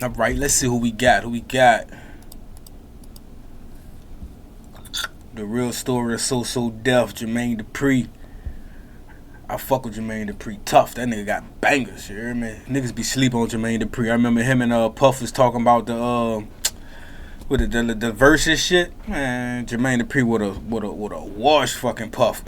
All right, let's see who we got. The real story of So Def, Jermaine Dupri. I fuck with Jermaine Dupri tough. That nigga got bangers, you hear me? Niggas be sleep on Jermaine Dupri. I remember him and Puff was talking about the the verses shit. Man, Jermaine Dupri with a wash fucking Puff.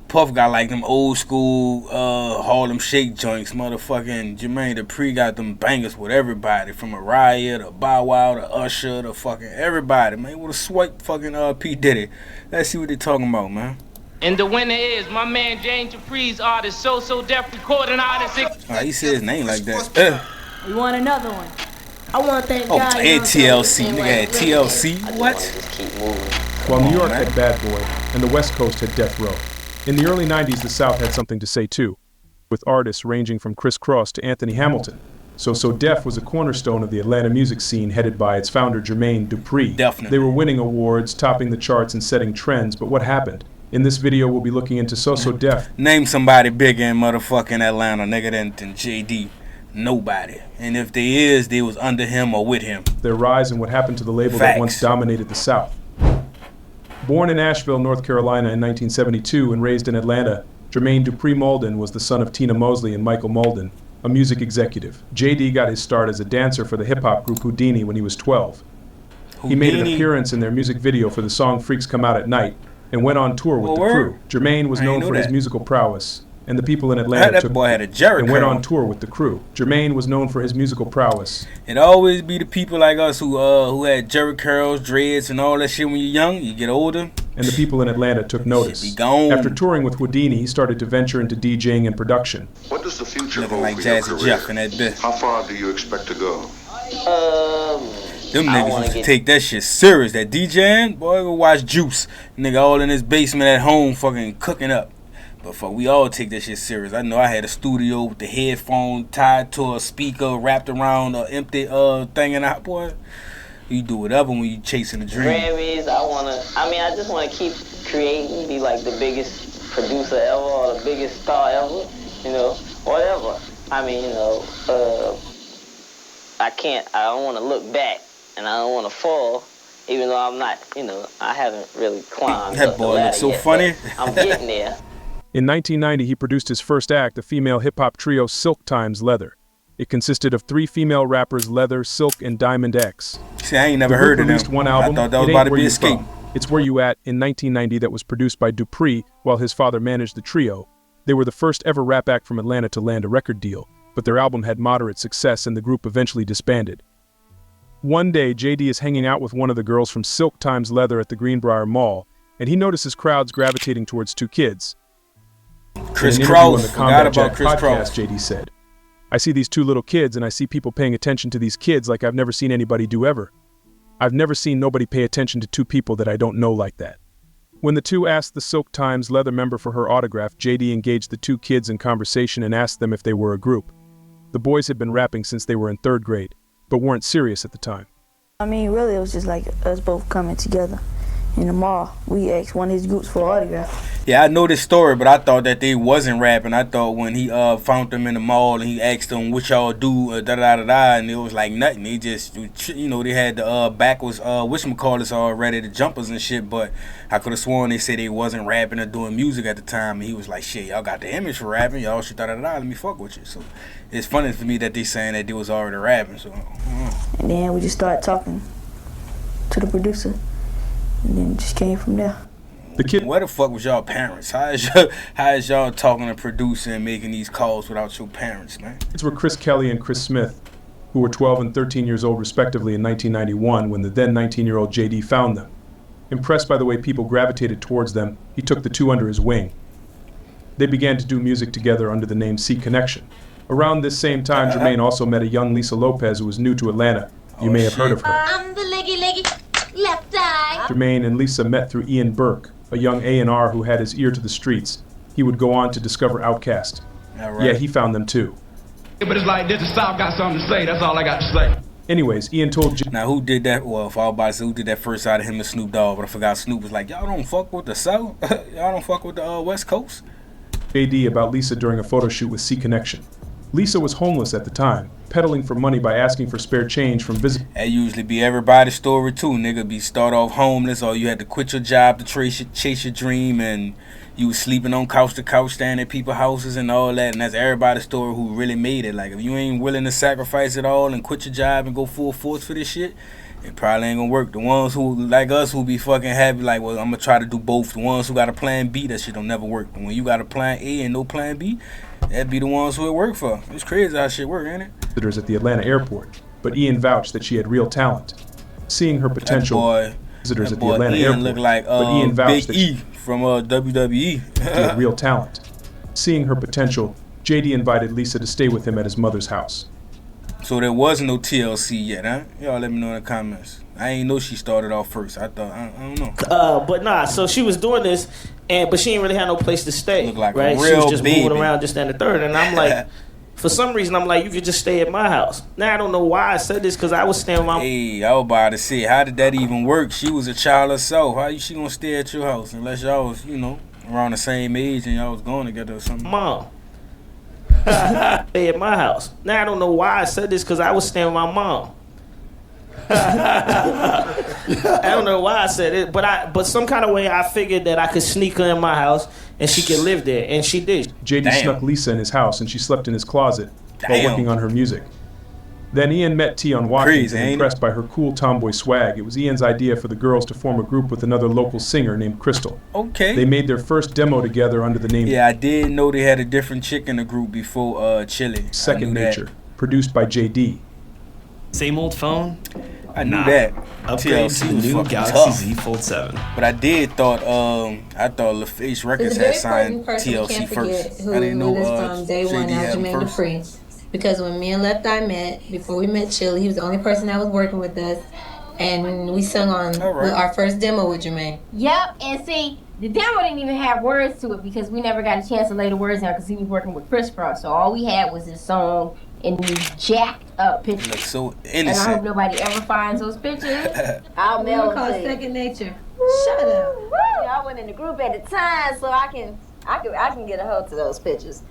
Puff got like them old school Harlem Shake joints. Motherfucking Jermaine Dupri got them bangers with everybody, from Mariah to Bow Wow to Usher to fucking everybody, man. With a swipe fucking P Diddy. Let's see what they talking about, man. And the winner is my man James Dupree's artist, So Def recording artist. He said his name like that. You want another one? I want to thank God. And TLC. Nigga had TLC. What? While New York had Bad Boy and the West Coast had Death Row. In the early 90s, the South had something to say too, with artists ranging from Criss Cross to Anthony Hamilton. So Def was a cornerstone of the Atlanta music scene headed by its founder Jermaine Dupri. Definitely. They were winning awards, topping the charts and setting trends, but what happened? In this video, we'll be looking into So Def. Name somebody bigger in motherfucking Atlanta, nigga, than JD. Nobody. And if they was under him or with him. Their rise and what happened to the label that once dominated the South. Born in Asheville, North Carolina in 1972 and raised in Atlanta, Jermaine Dupri Molden was the son of Tina Mosley and Michael Molden, a music executive. JD got his start as a dancer for the hip-hop group Houdini when he was 12. He made an appearance in their music video for the song Freaks Come Out at Night and went on tour with the crew. Jermaine was known for his musical prowess, and the people in Atlanta took and went on tour with the crew. Jermaine was known for his musical prowess. It always be the people like us who had jerry curls, dreads, and all that shit when you're young. You get older, and the people in Atlanta took notice. After touring with Houdini, he started to venture into DJing and production. What does the future hold like for your Jazzy career? Jeff in that bit. How far do you expect to go? Them niggas used to take that shit serious. That DJing, boy, go watch Juice. Nigga all in his basement at home fucking cooking up. But fuck, we all take that shit serious. I know I had a studio with the headphone tied to a speaker wrapped around an empty thing in that, boy. You do whatever when you chasing a dream. Grammys, I just want to keep creating, be like the biggest producer ever or the biggest star ever, whatever. I don't want to look back and I don't want to fall, even though I'm not, I haven't really climbed. That boy looks so funny. I'm getting there. In 1990, he produced his first act, the female hip-hop trio Silk Times Leather. It consisted of 3 female rappers, Leather, Silk, and Diamond X. See, I ain't never heard of them. Released one album, I thought that was about to be Escape. It's Where You At in 1990 that was produced by Dupri while his father managed the trio. They were the first ever rap act from Atlanta to land a record deal, but their album had moderate success and the group eventually disbanded. One day, JD is hanging out with one of the girls from Silk Times Leather at the Greenbrier Mall, and he notices crowds gravitating towards 2 kids. Criss Cross, forgot about Criss Cross. JD said, "I see these 2 little kids and I see people paying attention to these kids like I've never seen anybody do ever. I've never seen nobody pay attention to 2 people that I don't know like that." When the 2 asked the Silk Times Leather member for her autograph, JD engaged the 2 kids in conversation and asked them if they were a group. The boys had been rapping since they were in 3rd grade, but weren't serious at the time. Really, it was just like us both coming together in the mall. We asked one of his groups for an autograph. Yeah, I know this story, but I thought that they wasn't rapping. I thought when he found them in the mall and he asked them what y'all do, and it was like nothing. They just, they had the backwards whatchamacallits already, the jumpers and shit, but I could have sworn they said they wasn't rapping or doing music at the time. And he was like, shit, y'all got the image for rapping, y'all should let me fuck with you. So it's funny for me that they saying that they was already rapping. So And then we just started talking to the producer, and then it just came from there. Where the fuck was y'all parents? How is y'all talking to producing and making these calls without your parents, man? Kids were Chris Kelly and Chris Smith, who were 12 and 13 years old respectively in 1991 when the then 19-year-old JD found them. Impressed by the way people gravitated towards them, he took the 2 under his wing. They began to do music together under the name C Connection. Around this same time, Jermaine also met a young Lisa Lopez who was new to Atlanta. You may have heard of her. I'm the leggy left eye. Jermaine and Lisa met through Ian Burke, a young A&R who had his ear to the streets. He would go on to discover Outkast. Yeah, he found them too. But it's like this, the South got something to say, that's all I got to say. Anyways, Ian told Now, who did that? Well, if I was about to say who did that first out of him and Snoop Dogg, but I forgot Snoop was like, y'all don't fuck with the South? Y'all don't fuck with the West Coast? JD about Lisa during a photo shoot with C Connection. Lisa was homeless at the time, peddling for money by asking for spare change from visitors. That usually be everybody's story too, nigga. Be start off homeless, or you had to quit your job to chase your dream, and you was sleeping on couch to couch, staying at people's houses and all that. And that's everybody's story who really made it. Like, if you ain't willing to sacrifice it all and quit your job and go full force for this shit, it probably ain't gonna work. The ones who, like us, who be fucking happy, like, well, I'm gonna try to do both. The ones who got a plan B, that shit don't never work. And when you got a plan A and no plan B, that'd be the ones who it work for. It's crazy how shit work, ain't it? Visitors at the Atlanta airport, but Ian vouched that she had real talent. Seeing her potential, visitors at the Atlanta Ian airport, look like but Ian vouched Big that E from WWE. she had real talent. Seeing her potential, JD invited Lisa to stay with him at his mother's house. So there was no TLC yet, huh? Y'all let me know in the comments. I ain't know she started off first. I thought, I don't know. But nah, so she was doing this, but she didn't really have no place to stay. Look like right? a real She was just baby. moving around, just and the third. And I'm like, for some reason, I'm like, you could just stay at my house. Now I don't know why I said this, because I was staying with my. Hey, I was about to say, how did that even work? She was a child herself. How she gonna stay at your house unless y'all was, around the same age and y'all was going together or something? Mom. Stay at my house. Now I don't know why I said this, because I was staying with my mom. I don't know why I said it, but some kind of way I figured that I could sneak her in my house and she could live there, and she did. JD snuck Lisa in his house and she slept in his closet while working on her music. Then Ian met T on Watkins and impressed by her cool tomboy swag. It was Ian's idea for the girls to form a group with another local singer named Crystal. Okay. They made their first demo together under the name. Yeah, I did know they had a different chick in the group before Chili. Second Nature, produced by JD. Same old phone? I knew that. Upgrade to the new Galaxy Z Fold 7. But I did thought LaFace Records had signed TLC first. Who I didn't know from day one as Jermaine Dupri. Because when me and Left Eye met, before we met Chili, he was the only person that was working with us. And we sung on our first demo with Jermaine. Yep, and see, the demo didn't even have words to it because we never got a chance to lay the words down because he was working with Chris Cross. So all we had was his song and these jacked up pictures. Look so innocent. And I hope nobody ever finds those pictures. I'll mail them called to you. Second Nature. Shut up. I went in the group at the time, so I can get a hold to those pictures.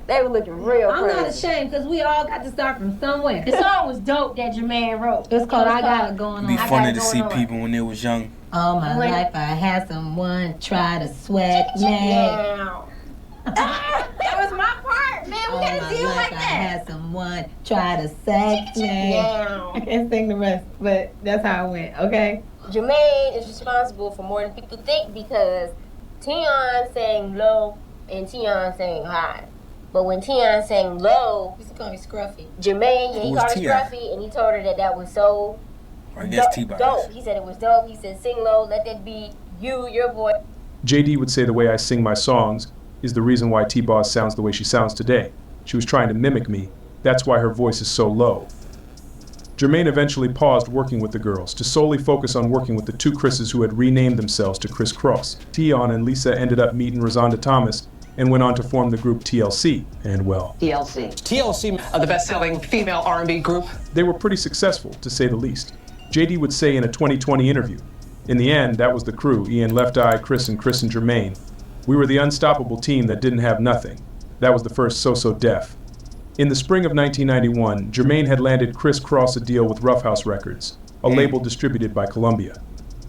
They were looking real I'm crazy. not ashamed because we all got to start from somewhere. The song was dope that Jermaine wrote. It's called I Got It Going On. It'd be funny to see people when they was young. All my life I had someone try to sweat me. That was my part, man. We gotta do it like I that. had someone try to sex me. I can't sing the rest, but that's how it went, okay? Jermaine is responsible for more than people think because Tion sang low and Tion sang high. But when Tion sang low, he used to call me Scruffy. Jermaine, he called her Scruffy, and he told her that was so dope. He said it was dope. He said, sing low, let that be you, your voice. JD would say the way I sing my songs is the reason why T-Boz sounds the way she sounds today. She was trying to mimic me. That's why her voice is so low. Jermaine eventually paused working with the girls to solely focus on working with the two Chris's who had renamed themselves to Criss Cross. Tion and Lisa ended up meeting Rosanda Thomas and went on to form the group TLC, and well, TLC, the best-selling female R&B group. They were pretty successful, to say the least. JD would say in a 2020 interview, in the end, that was the crew, Ian, Left Eye, Chris, and Jermaine. We were the unstoppable team that didn't have nothing. That was the first So-So Def. In the spring of 1991, Jermaine had landed Criss Cross a deal with Rough House Records, a label distributed by Columbia.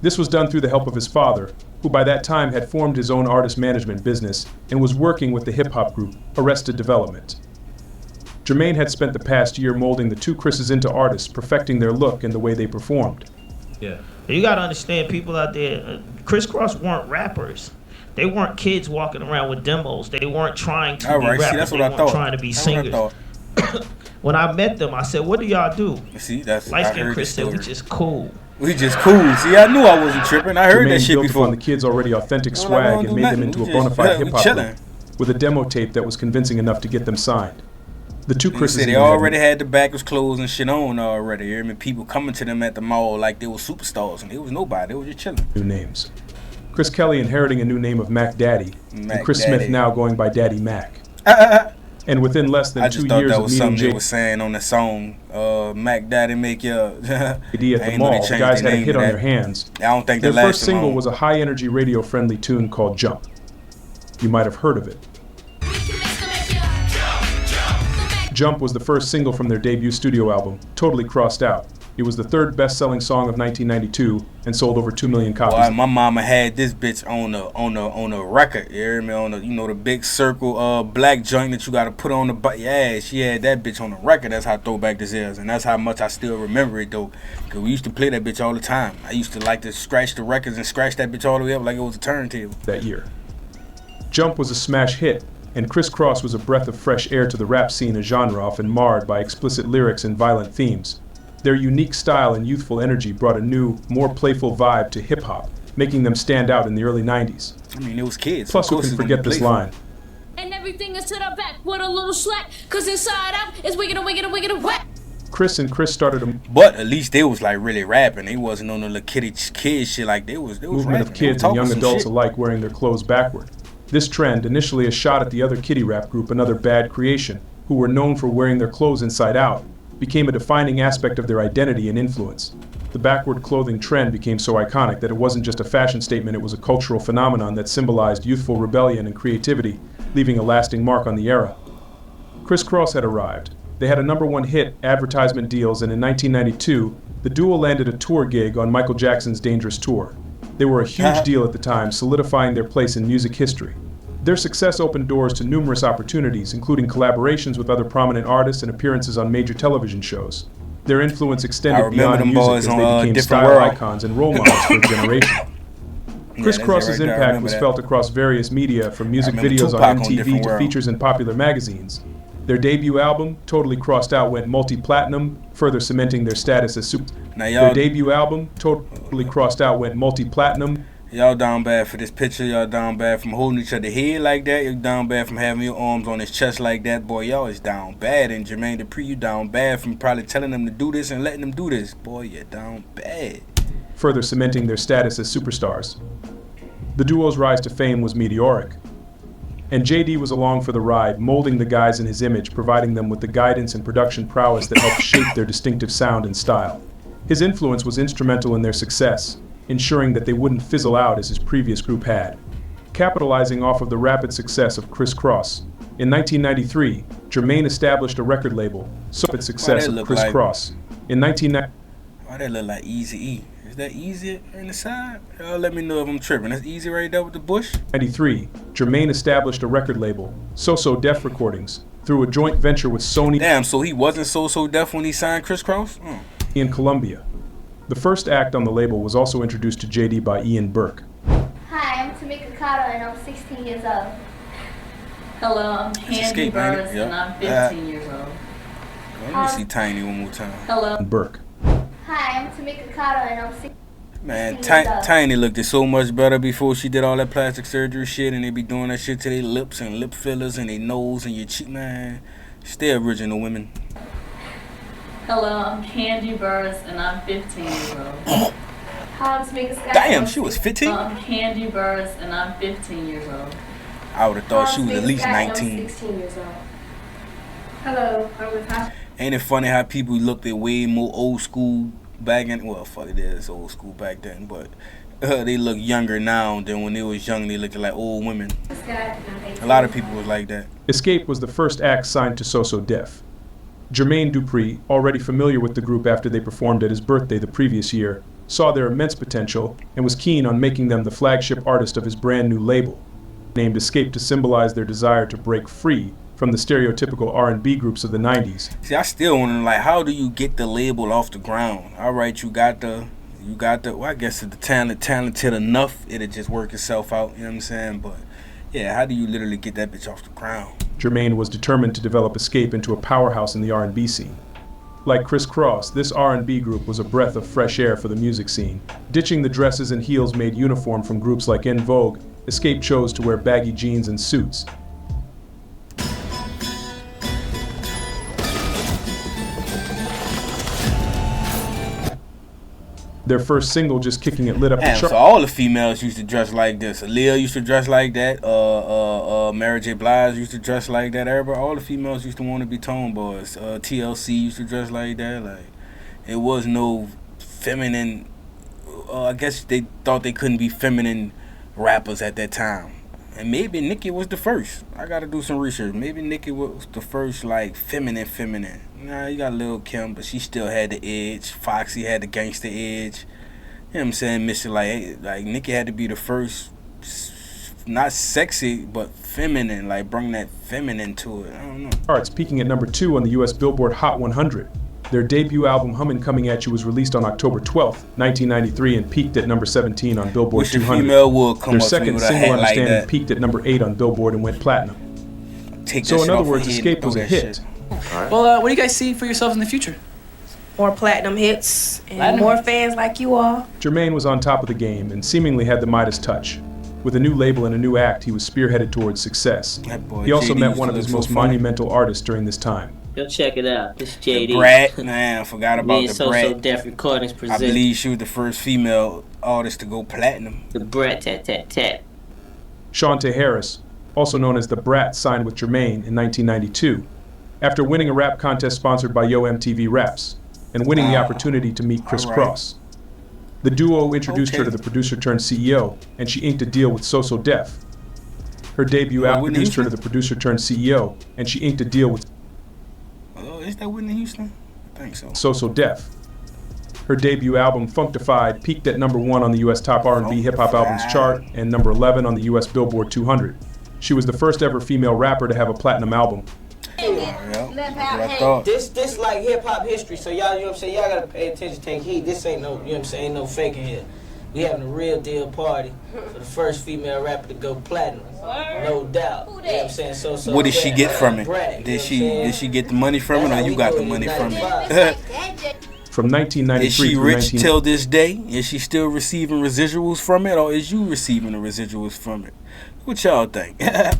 This was done through the help of his father, who by that time had formed his own artist management business and was working with the hip-hop group Arrested Development. Jermaine had spent the past year molding the two Chris's into artists, perfecting their look and the way they performed. Yeah. You gotta understand, people out there, Criss Cross weren't rappers. They weren't kids walking around with demos. They weren't trying to be rappers. They weren't trying to be singers. When I met them, I said, what do y'all do? See, that's Light-skinned Chris said, we just cool. We just cool. See, I knew I wasn't tripping. I heard Jermaine that shit built before. upon the kids' already authentic swag and made them into a bona fide hip-hop group with a demo tape that was convincing enough to get them signed. The two Chris's said they already had the backers clothes and shit on already. You hear me? People coming to them at the mall like they were superstars, and it was nobody. They were just chilling. New names. Chris Kelly inheriting a new name of Mac Daddy, and Chris Smith now going by Daddy Mac. And within less than 2 years of meeting that was something they was saying on the song, Mac Daddy make your JD at the mall, the guys had a hit on their hands. I don't think their that first single was a high-energy radio-friendly tune called Jump. You might have heard of it. Jump was the first single from their debut studio album, Totally Crossed Out. It was the third best-selling song of 1992 and sold over 2 million copies. Boy, my mama had this bitch on a record. You hear me? On the big circle black joint that you gotta put on the butt. Yeah, she had that bitch on the record. That's how throwback this is, and that's how much I still remember it though. Cause we used to play that bitch all the time. I used to like to scratch the records and scratch that bitch all the way up like it was a turntable. That year, Jump was a smash hit, and Criss Cross was a breath of fresh air to the rap scene, a genre often marred by explicit lyrics and violent themes. Their unique style and youthful energy brought a new, more playful vibe to hip-hop, making them stand out in the early 90s. I mean, it was kids. Plus, who can forget this line? And everything is to the back with a little slack, cause inside out is wicked and whack. Chris and Chris started a... But at least they was like really rapping. They wasn't on the little kid shit like they was movement rapping. Of kids and young adults alike wearing their clothes backward. This trend, initially a shot at the other kiddie rap group, Another Bad Creation, who were known for wearing their clothes inside out, became a defining aspect of their identity and influence. The backward clothing trend became so iconic that it wasn't just a fashion statement, it was a cultural phenomenon that symbolized youthful rebellion and creativity, leaving a lasting mark on the era. Criss Cross had arrived. They had a #1 hit, advertisement deals, and in 1992, the duo landed a tour gig on Michael Jackson's Dangerous Tour. They were a huge deal at the time, solidifying their place in music history. Their success opened doors to numerous opportunities, including collaborations with other prominent artists and appearances on major television shows. Their influence extended beyond music as they became style icons and role models for a generation. Criss Cross's impact was felt across various media, from music videos on MTV to features in popular magazines. Their debut album, Totally Crossed Out, went multi-platinum, further cementing their status as super. Their debut album, Totally Crossed Out, went multi-platinum. Y'all down bad for this picture. Y'all down bad from holding each other head like that. You're down bad from having your arms on his chest like that. Boy, y'all is down bad. And Jermaine Dupri, you down bad from probably telling them to do this and letting them do this. Boy, you're down bad. Further cementing their status as superstars. The duo's rise to fame was meteoric. And JD was along for the ride, molding the guys in his image, providing them with the guidance and production prowess that helped shape their distinctive sound and style. His influence was instrumental in their success, ensuring that they wouldn't fizzle out as his previous group had. Capitalizing off of the rapid success of Criss Cross, in 1993, Jermaine established a record label, rapid success of Criss Cross. In 1990, why that look like Eazy-E? Is that Easy on the side? Y'all let me know if I'm tripping. That's Easy right there with the bush. 1993, Jermaine established a record label, Soso Def Recordings, through a joint venture with Sony. Damn, so he wasn't So Def when he signed Criss Cross? In Colombia. The first act on the label was also introduced to JD by Ian Burke. Hi, I'm Tamika Cotto and I'm 16 years old. Hello, I'm Candy Burris and I'm 15 years old. Let me see Tiny one more time. Hello. Burke. Hi, I'm Tamika Cotto and I'm 16 Man, Tiny looked so much better before she did all that plastic surgery shit, and they be doing that shit to their lips and lip fillers and their nose and your cheek, man. Stay original, women. Hello, I'm Candy Burris and I'm 15 years old. Hi, I'm Tamika Scott. Damn, she was 15? I'm Candy Burris and I'm 15 years old. I would have thought she was at least 19. I'm 16 years old. Hello, I'm with Hi. Ain't it funny how people looked at way more old school back in, well, fuck it is old school back then, but they look younger now than when they was young. They looked like old women. A lot of people was like that. Escape was the first act signed to Soso Def. Jermaine Dupri, already familiar with the group after they performed at his birthday the previous year, saw their immense potential and was keen on making them the flagship artist of his brand new label, named Escape to symbolize their desire to break free from the stereotypical R&B groups of the 90s. See, I still wonder, like, how do you get the label off the ground? All right, you got the, well, I guess if the talented enough, it'll just work itself out, you know what I'm saying? But, yeah, how do you literally get that bitch off the ground? Jermaine was determined to develop Escape into a powerhouse in the R&B scene. Like Criss Cross, this R&B group was a breath of fresh air for the music scene. Ditching the dresses and heels made uniform from groups like En Vogue, Escape chose to wear baggy jeans and suits. Their first single, Just Kicking It, lit up the chart. So all the females used to dress like this. Aaliyah used to dress like that. Mary J. Blige used to dress like that. Everybody, all the females used to want to be tomboys. TLC used to dress like that. Like, it was no feminine. I guess they thought they couldn't be feminine rappers at that time. And maybe Nicki was the first. I gotta do some research. Maybe Nicki was the first, like, feminine. Nah, you got Lil' Kim, but she still had the edge. Foxy had the gangster edge. You know what I'm saying? Mr. Like Nicki had to be the first, not sexy, but feminine. Like, bring that feminine to it. I don't know. Charts peaking at number 2 on the U.S. Billboard Hot 100. Their debut album, Hummin' Coming At You, was released on October 12th, 1993, and peaked at number 17 on Billboard 200. Their second single, Understanding, peaked at number 8 on Billboard and went platinum. So in other words, Escape was a hit. Right. Well, what do you guys see for yourselves in the future? More platinum hits and more fans like you all. Jermaine was on top of the game and seemingly had the Midas touch. With a new label and a new act, he was spearheaded towards success. He also met one of his most monumental artists during this time. Yo, check it out. This is JD. Brat, man, I forgot about the soso Brat. Def Recordings present. I believe she was the first female artist to go platinum. The Brat, tat. Shawnte Harris, also known as the Brat, signed with Jermaine in 1992, after winning a rap contest sponsored by Yo MTV Raps, and winning the opportunity to meet Chris Cross. The duo introduced her to the producer-turned-CEO, and she inked a deal with Soso Def. Her debut album introduced her to the producer-turned-CEO, and she inked a deal with is that Whitney Houston? I think so. Soso Def. Her debut album, Functified, peaked at number 1 on the U.S. Top R&B Hip-Hop Albums chart and number 11 on the U.S. Billboard 200. She was the first ever female rapper to have a platinum album. This like hip-hop history, so y'all, you know what I'm saying, y'all gotta pay attention, take heed. This ain't no, you know what I'm saying, ain't no faking here. We having a real deal party for the first female rapper to go platinum, no doubt. You know what I'm saying? So what did she get from it? Did she get the money from it, or you got the money from it? From 1993 is she rich till this day? Is she still receiving residuals from it, or is you receiving the residuals from it? What y'all think?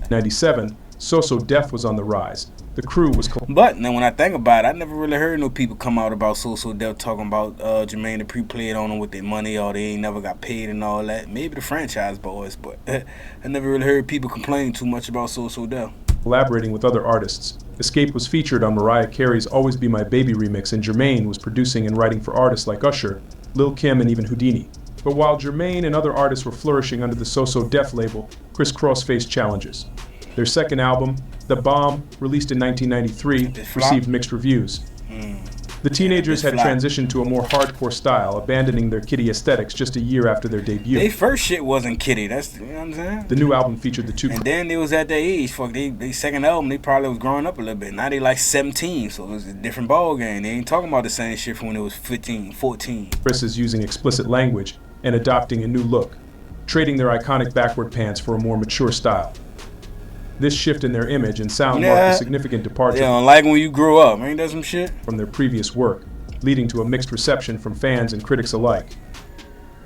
97, Soso Def was on the rise. The crew was But then when I think about it, I never really heard no people come out about Soso Def talking about Jermaine Dupri played on them with their money, or they ain't never got paid and all that. Maybe the franchise boys, but I never really heard people complain too much about Soso Def. Collaborating with other artists. Escape was featured on Mariah Carey's Always Be My Baby remix, and Jermaine was producing and writing for artists like Usher, Lil' Kim, and even Houdini. But while Jermaine and other artists were flourishing under the Soso Def label, Chris Cross faced challenges. Their second album, The Bomb, released in 1993, received mixed reviews. The teenagers had transitioned to a more hardcore style, abandoning their kiddie aesthetics just a year after their debut. Their first shit wasn't kiddie, that's, you know what I'm saying? The new album featured the two... And then they was at their age, they second album, they probably was growing up a little bit. Now they like 17, so it was a different ball game. They ain't talking about the same shit from when it was 15, 14. Chris is using explicit language and adopting a new look, trading their iconic backward pants for a more mature style. This shift in their image and sound marked a significant departure. They don't like when you grow up, ain't that some shit? From their previous work, leading to a mixed reception from fans and critics alike.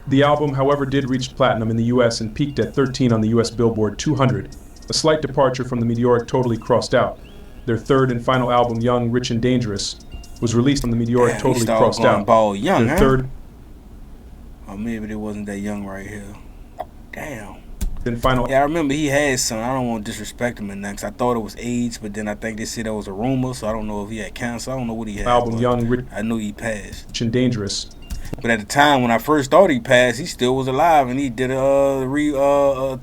The album, however, did reach platinum in the US and peaked at 13 on the US Billboard 200, a slight departure from the meteoric Totally Crossed Out. Their third and final album, Young, Rich, and Dangerous, was released on the meteoric Totally Crossed Out. Young, their third... Or maybe they wasn't that young right here. Damn. Final. Yeah, I remember he had some. I don't want to disrespect him in that, 'cause I thought it was AIDS, but then I think they said that was a rumor, so I don't know if he had cancer. I don't know what he had. Album Young, Rich, I knew he passed. And Dangerous. But at the time when I first thought he passed, he still was alive, and he did a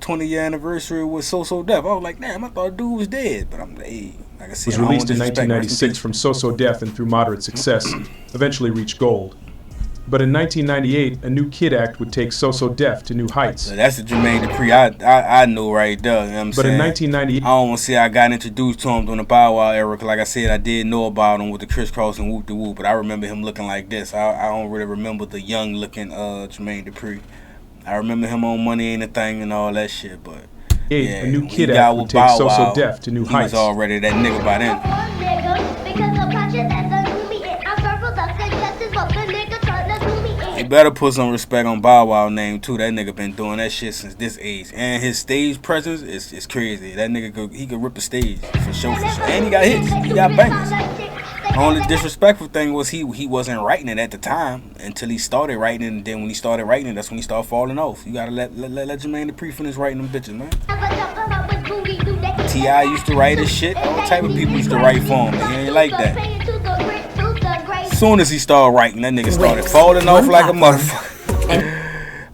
20-year anniversary with Soso Def. I was like, damn, I thought dude was dead. But I'm like, hey, like I said, was released in 1996 from Soso Def and through moderate success, eventually reached gold. But in 1998, a new Kid Act would take Soso Def to new heights. So that's the Jermaine Dupri I knew right there. You know what I'm saying? In 1998, I don't want to say I got introduced to him during the Bow Wow era, 'cause like I said, I did know about him with the crisscross and whoop de whoop, but I remember him looking like this. I don't really remember the young looking Jermaine Dupri. I remember him on Money Ain't a Thing and all that shit, but yeah, a new Kid Act would take Soso Def to new heights. He was already that nigga by then. You better put some respect on Bow Wow name too. That nigga been doing that shit since this age, and his stage presence is crazy. That nigga he could rip the stage for sure. And he got hits, he got bangers. The only disrespectful thing was he wasn't writing it at the time until he started writing it, and then when he started writing it, that's when he started falling off. You gotta let Jermaine Dupri finish writing them bitches, man. T.I. used to write his shit. All type of people used to write for him, but he ain't like that. As soon as he started writing, that nigga started falling off like a motherfucker.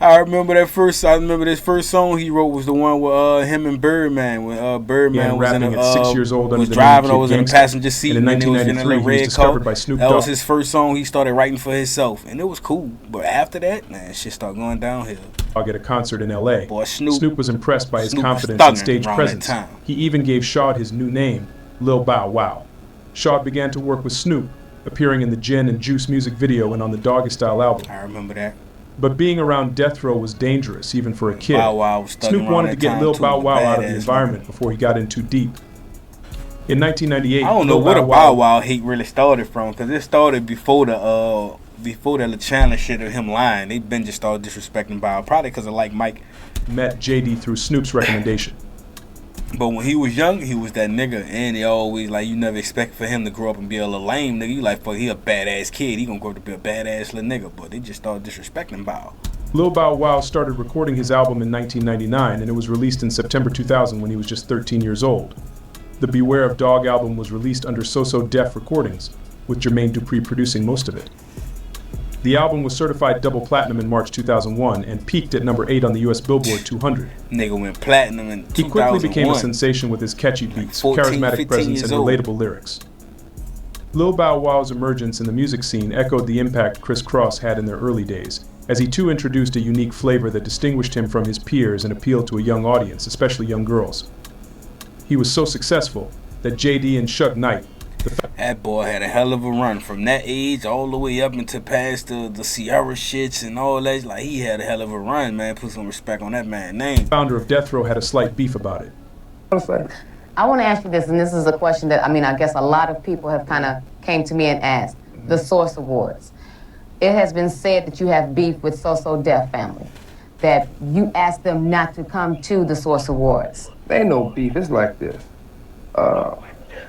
I I remember that first. I remember this first song he wrote was the one with him and Birdman. When Birdman was in at 6 years old was driving, or was in the passenger seat, and in 1993 he was discovered by Snoop Dogg. That was his first song he started writing for himself, and it was cool. But after that, man, shit started going downhill. At a concert in L.A. Boy, Snoop was impressed by his confidence and stage presence. He even gave Shawd his new name, Lil Bow Wow. Shawd began to work with Snoop, appearing in the Gin and Juice music video and on the Doggy Style album. I remember that. But being around Death Row was dangerous, even for a kid. Bow Wow was Snoop wanted to get Lil Bow Wow out of the environment before he got in too deep. In 1998, I don't know where the Bow Wow hate really started from, because it started before the LaChanna shit of him lying. They been just started disrespecting Bow, probably because of like Mike. Met JD through Snoop's recommendation. But when he was young, he was that nigga, and they always like you never expect for him to grow up and be a little lame nigga. You like, fuck, he a badass kid. He gonna grow up to be a badass little nigga. But they just started disrespecting Bow. Lil Bow Wow started recording his album in 1999, and it was released in September 2000 when he was just 13 years old. The Beware of Dog album was released under Soso Def Recordings, with Jermaine Dupri producing most of it. The album was certified double platinum in March 2001 and peaked at number 8 on the US Billboard 200. Nigga went platinum in 2001. He quickly became a sensation with his catchy beats, 14, charismatic presence, and relatable lyrics. Lil Bow Wow's emergence in the music scene echoed the impact Criss Cross had in their early days, as he too introduced a unique flavor that distinguished him from his peers and appealed to a young audience, especially young girls. He was so successful that JD and Suge Knight, that boy had a hell of a run from that age all the way up into past the Sierra shits and all that. Like, he had a hell of a run, man. Put some respect on that man's name. Founder of Death Row had a slight beef about it. I want to ask you this, and this is a question that, I guess a lot of people have kind of came to me and asked. The Source Awards. It has been said that you have beef with Soso Def family, that you asked them not to come to the Source Awards. There ain't no beef. It's like this.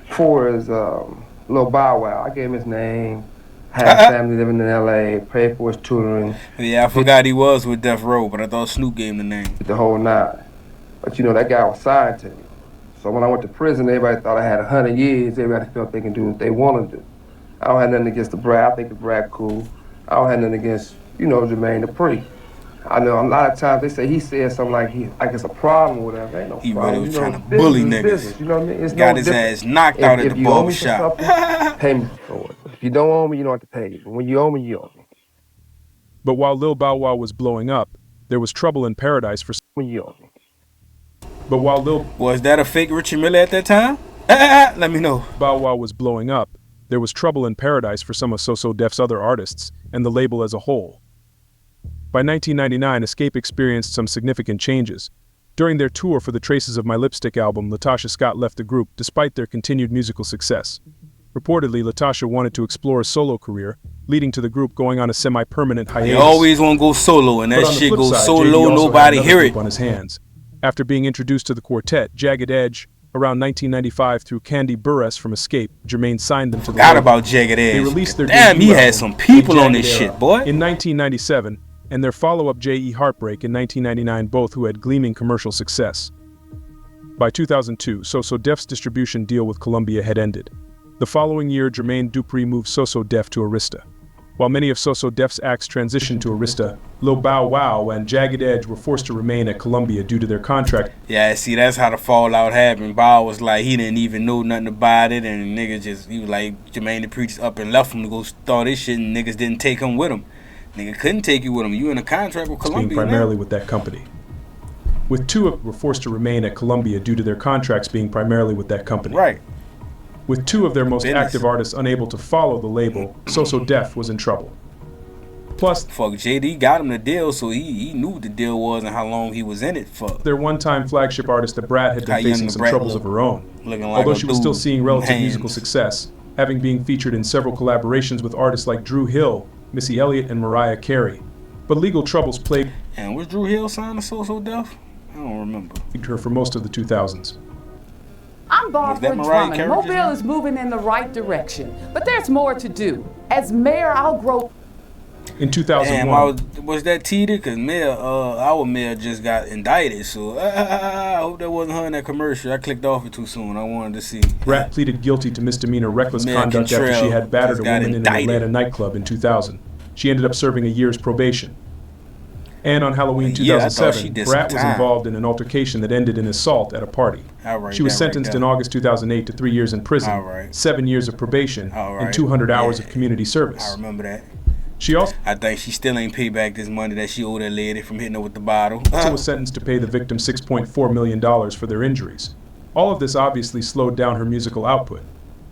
For his Lil Bow Wow, I gave him his name, had family living in L.A., paid for his tutoring. Yeah, I forgot he was with Death Row, but I thought Snoop gave him the name. The whole nine. But you know, that guy was signed to me. So when I went to prison, everybody thought I had 100 years. Everybody felt they can do what they want to do. I don't have nothing against the Brat. I think the Brat cool. I don't have nothing against, Jermaine Dupri. I know a lot of times they say he said something like it's a problem or whatever. Ain't no he problem. Really was trying to bully niggas. Business, you know what I mean? It's got his ass knocked out at the barber shop. Pay me for it. If you don't owe me, you don't have to pay me. But when you owe me, you owe me. But while Lil Bow Wow was blowing up, there was trouble in paradise for when you owe me. But while was that a fake Richie Mille at that time? Let me know. Bow Wow was blowing up, there was trouble in paradise for some of Soso Def's other artists and the label as a whole. By 1999, Escape experienced some significant changes. During their tour for the Traces of My Lipstick album, Latasha Scott left the group despite their continued musical success. Reportedly, Latasha wanted to explore a solo career, leading to the group going on a semi-permanent hiatus. They always want to go solo, and that shit goes so low nobody hear it. On his hands. After being introduced to the quartet, Jagged Edge, around 1995 through Candy Buress from Escape, Jermaine signed them to the label. Forgot about Jagged Edge. They released their Damn, he had some people on this shit, boy. In 1997, and their follow-up J.E. Heartbreak in 1999, both who had gleaming commercial success. By 2002, Soso Def's distribution deal with Columbia had ended. The following year, Jermaine Dupri moved Soso Def to Arista. While many of Soso Def's acts transitioned to Arista, Lil Bow Wow and Jagged Edge were forced to remain at Columbia due to their contract. Yeah, see, that's how the fallout happened. Bow was like, he didn't even know nothing about it, and niggas he was like, Jermaine Dupri just up and left him to go start his shit, and niggas didn't take him with him. Nigga couldn't take you with him. You in a contract with Columbia. Being primarily with that company. With two of them were forced to remain at Columbia due to their contracts being primarily with that company. Right. With two of their most active artists unable to follow the label, Soso Def was in trouble. Plus, fuck, JD got him the deal, so he knew what the deal was and how long he was in it for. Their one-time flagship artist, the Brat, had been facing some troubles of her own. Although she was still seeing relative musical success, having been featured in several collaborations with artists like Drew Hill, Missy Elliott, and Mariah Carey. But legal troubles plagued. And was Drew Hill signed to Soso Def? I don't remember. Her for most of the 2000s. I'm Barbara Drummond. Mobile is moving in the right direction, but there's more to do. As mayor, I'll grow. In 2001. Damn, was that Tita? Because our mayor just got indicted, so I hope that wasn't her in that commercial. I clicked off it too soon. I wanted to see. Brat pleaded guilty to misdemeanor reckless conduct after she had battered a woman in an Atlanta nightclub in 2000. She ended up serving a year's probation. And on Halloween 2007, Brat was involved in an altercation that ended in assault at a party. She was sentenced in August 2008 to 3 years in prison, 7 years of probation, and 200 hours of community service. I remember that. She also, I think she still ain't paid back this money that she owed that lady from hitting her with the bottle. Was sentenced to pay the victim $6.4 million for their injuries. All of this obviously slowed down her musical output.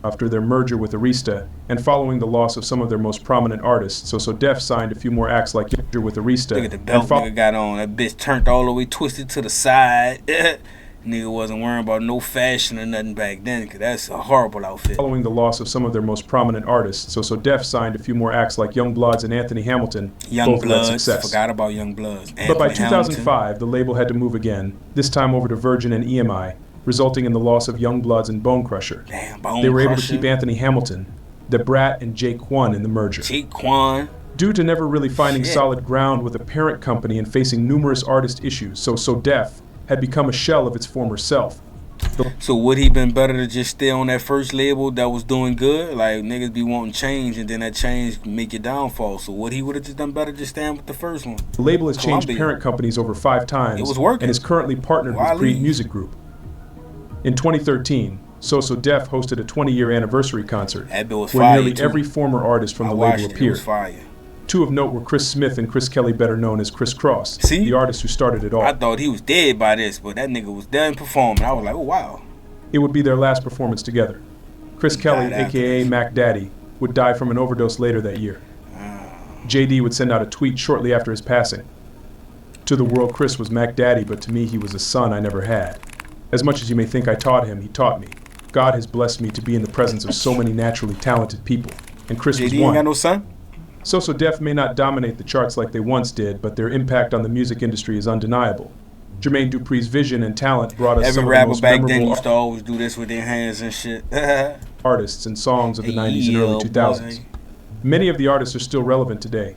After their merger with Arista, and following the loss of some of their most prominent artists, So Def signed a few more acts like with Arista. Look at the belt nigga got on. That bitch turned all the way twisted to the side. Nigga wasn't worrying about no fashion or nothing back then, because that's a horrible outfit. Following the loss of some of their most prominent artists, So Def signed a few more acts like Young Bloods and Anthony Hamilton. Young Bloods, forgot about Young Bloods. But by 2005, the label had to move again, this time over to Virgin and EMI, resulting in the loss of Young Bloods and Bone Crusher. Damn, Bone They were able to Crusher. keep Anthony Hamilton, the Brat, and Jake Quan in the merger. Jake Quan. Due to never really finding solid ground with a parent company and facing numerous artist issues, So Def had become a shell of its former self. So would he been better to just stay on that first label that was doing good? Like, niggas be wanting change, and then that change make your downfall. So would he would have just done better just staying with the first one? The label has changed parent companies over 5 times. It was working. And is currently partnered with Creed Music Group. In 2013, So Def hosted a 20-year anniversary concert where nearly every former artist from the label appeared. Two of note were Chris Smith and Chris Kelly, better known as Chris Cross, the artist who started it all. I thought he was dead by this, but that nigga was done performing. I was like, oh, wow. It would be their last performance together. Chris Kelly, a.k.a. Mac Daddy, would die from an overdose later that year. JD would send out a tweet shortly after his passing. To the world, Chris was Mac Daddy, but to me, he was a son I never had. As much as you may think I taught him, he taught me. God has blessed me to be in the presence of so many naturally talented people, and Chris was JD one. ain't got no son? So Def may not dominate the charts like they once did, but their impact on the music industry is undeniable. Jermaine Dupri's vision and talent brought us some of the most back then memorable used to always do this with their hands and shit. artists and songs of the 90s and early 2000s. Many of the artists are still relevant today.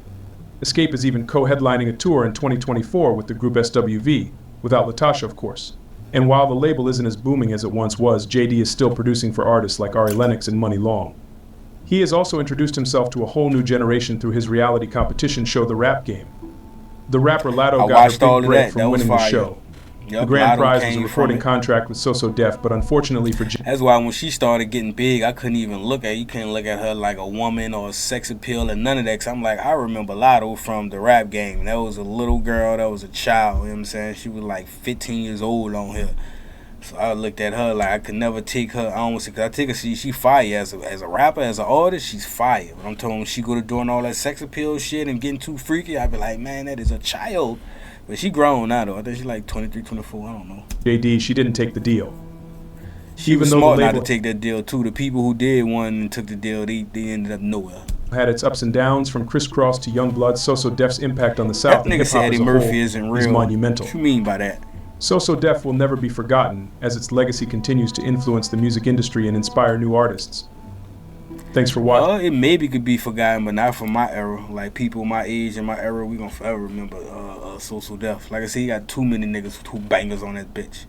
Escape is even co-headlining a tour in 2024 with the group SWV, without Latasha, of course. And while the label isn't as booming as it once was, JD is still producing for artists like Ari Lennox and Money Long. He has also introduced himself to a whole new generation through his reality competition show, The Rap Game. The rapper Latto got her big break from winning the show. The grand prize was a recording contract with So Def, but unfortunately for That's why when she started getting big, I couldn't even look at her. You can't look at her like a woman or a sex appeal and none of that. Cause I'm like, I remember Latto from The Rap Game. That was a little girl, that was a child, you know what I'm saying? She was like 15 years old on here. So I looked at her like I could never take her. I almost, cause I take her, she fire as a rapper, as an artist, she's fire. But I'm telling you, when she go to doing all that sex appeal shit and getting too freaky, I'd be like, man, that is a child. But she grown now though. I think she's like 23, 24. I don't know. JD, she didn't take the deal. She was smart not to take that deal too. The people who did one and took the deal, they ended up nowhere. Had its ups and downs, from Criss Cross to Young Blood. So Def's impact on the South and hip-hop as a whole isn't real. Is monumental. What you mean by that? So Def will never be forgotten, as its legacy continues to influence the music industry and inspire new artists. Thanks for watching. It maybe could be forgotten, but not from my era. Like, people my age and my era, we gonna forever remember So Def. Like I said, he got too many niggas who bangers on that bitch.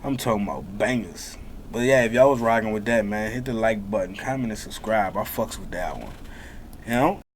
I'm talking about bangers. But yeah, if y'all was rocking with that, man, hit the like button, comment, and subscribe. I fucks with that one. You know?